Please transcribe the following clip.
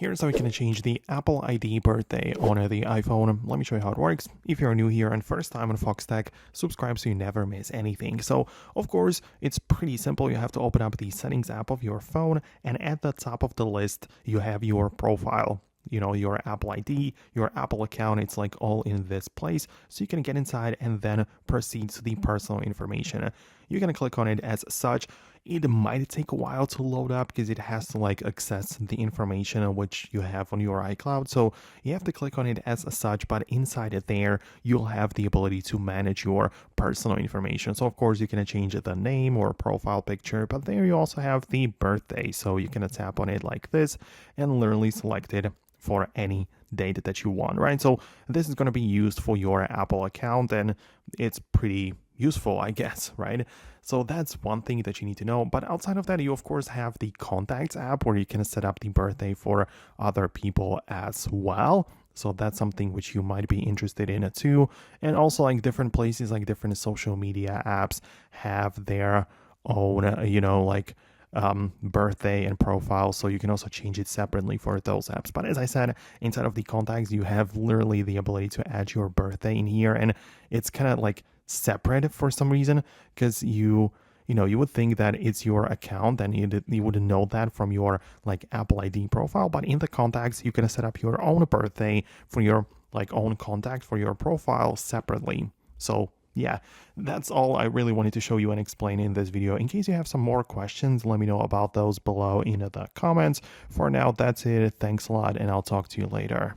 Here's how you can change the Apple ID birthday on the iPhone. Let me show you how it works. If you're new here and first time on Foxtecc, subscribe so you never miss anything. So, of course, it's pretty simple. You have to open up the settings app of your phone, and at the top of the list, you have your profile. You know, your Apple ID, your Apple account, it's like all in this place. So you can get inside and then proceed to the personal information. You're going to click on it as such. It might take a while to load up because it has to like access the information which you have on your iCloud. So you have to click on it as such, but inside it there, you'll have the ability to manage your personal information. So of course you can change the name or profile picture, but there you also have the birthday. So you can tap on it like this and literally select it for any date that you want, right? So this is going to be used for your Apple account, and it's pretty useful, I guess, right? So that's one thing that you need to know. But outside of that, you of course have the Contacts app where you can set up the birthday for other people as well. So that's something which you might be interested in too. And also like different places, like different social media apps have their own, birthday and profile, so you can also change it separately for those apps. But as I said, inside of the contacts, you have literally the ability to add your birthday in here, and it's kind of like separate for some reason because you would think that it's your account and you would know that from your like Apple ID profile, but in the contacts you can set up your own birthday for your like own contact for your profile separately. So yeah, that's all I really wanted to show you and explain in this video. In case you have some more questions, let me know about those below in the comments. For now, that's it. Thanks a lot, and I'll talk to you later.